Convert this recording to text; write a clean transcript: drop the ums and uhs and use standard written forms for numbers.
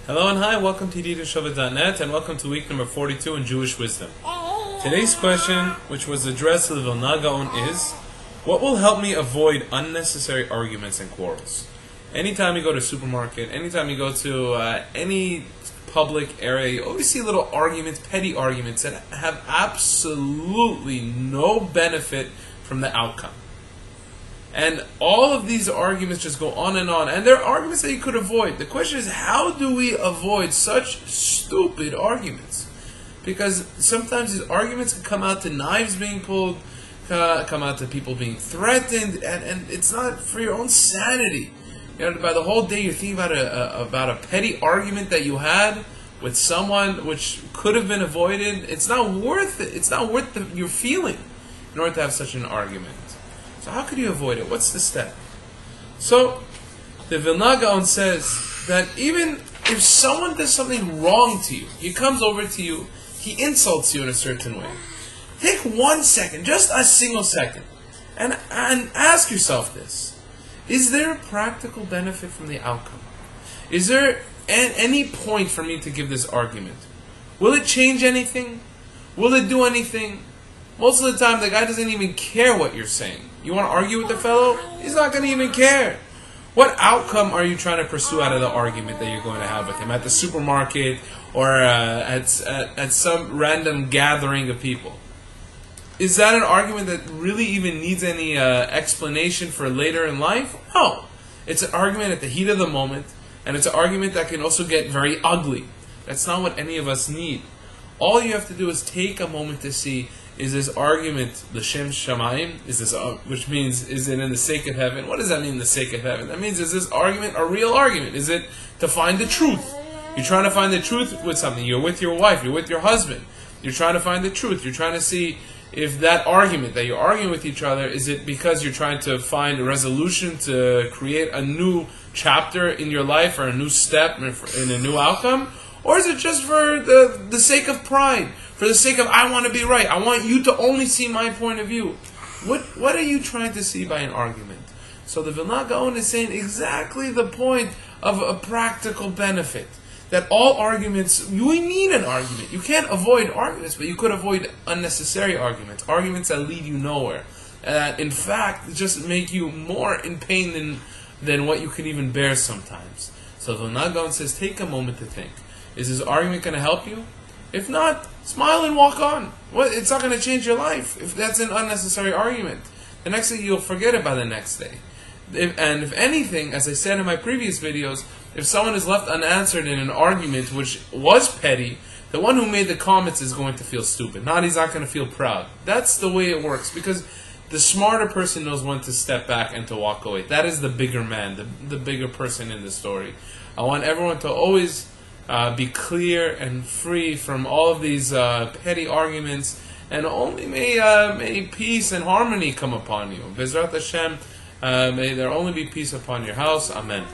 Hello and hi, welcome to Yedidia Shofet.net and welcome to week number 42 in Jewish Wisdom. Today's question, which was addressed to the Vilna Gaon, is, what will help me avoid unnecessary arguments and quarrels? Anytime you go to a supermarket, anytime you go to any public area, you always see little arguments, petty arguments that have absolutely no benefit from the outcome. And all of these arguments just go on, and they're arguments that you could avoid. The question is, how do we avoid such stupid arguments? Because sometimes these arguments can come out to knives being pulled, come out to people being threatened, and it's not for your own sanity. You know, by the whole day you're thinking about a petty argument that you had with someone which could have been avoided. It's not worth it. It's not worth your feeling in order to have such an argument. So how could you avoid it? What's the step? So the Vilna Gaon says that even if someone does something wrong to you, he comes over to you, he insults you in a certain way, take 1 second, just a single second, and ask yourself this: is there a practical benefit from the outcome? Is there any point for me to give this argument? Will it change anything? Will it do anything? Most of the time, the guy doesn't even care what you're saying. You want to argue with the fellow? He's not going to even care. What outcome are you trying to pursue out of the argument that you're going to have with him at the supermarket or at some random gathering of people? Is that an argument that really even needs any explanation for later in life? No. It's an argument at the heat of the moment, and it's an argument that can also get very ugly. That's not what any of us need. All you have to do is take a moment to see, is this argument l'shem shamayim? Is this, which means, is it in the sake of heaven? What does that mean, the sake of heaven? That means, is this argument a real argument? Is it to find the truth? You're trying to find the truth with something. You're with your wife. You're with your husband. You're trying to find the truth. You're trying to see if that argument that you're arguing with each other, is it because you're trying to find a resolution to create a new chapter in your life or a new step in a new outcome? Or is it just for the sake of pride? For the sake of, I want to be right. I want you to only see my point of view. What are you trying to see by an argument? So the Vilna Gaon is saying exactly the point of a practical benefit. That all arguments, you need an argument. You can't avoid arguments, but you could avoid unnecessary arguments. Arguments that lead you nowhere. That, in fact, just make you more in pain than what you can even bear sometimes. So the Vilna Gaon says, take a moment to think. Is this argument going to help you? If not, smile and walk on. It's not going to change your life if that's an unnecessary argument. The next thing, you'll forget about the next day. If anything, as I said in my previous videos, if someone is left unanswered in an argument which was petty, the one who made the comments is going to feel stupid. He's not going to feel proud. That's the way it works, because the smarter person knows when to step back and to walk away. That is the bigger man, the bigger person in the story. I want everyone to always be clear and free from all of these petty arguments, and only may peace and harmony come upon you. Bezrat Hashem, may there only be peace upon your house. Amen.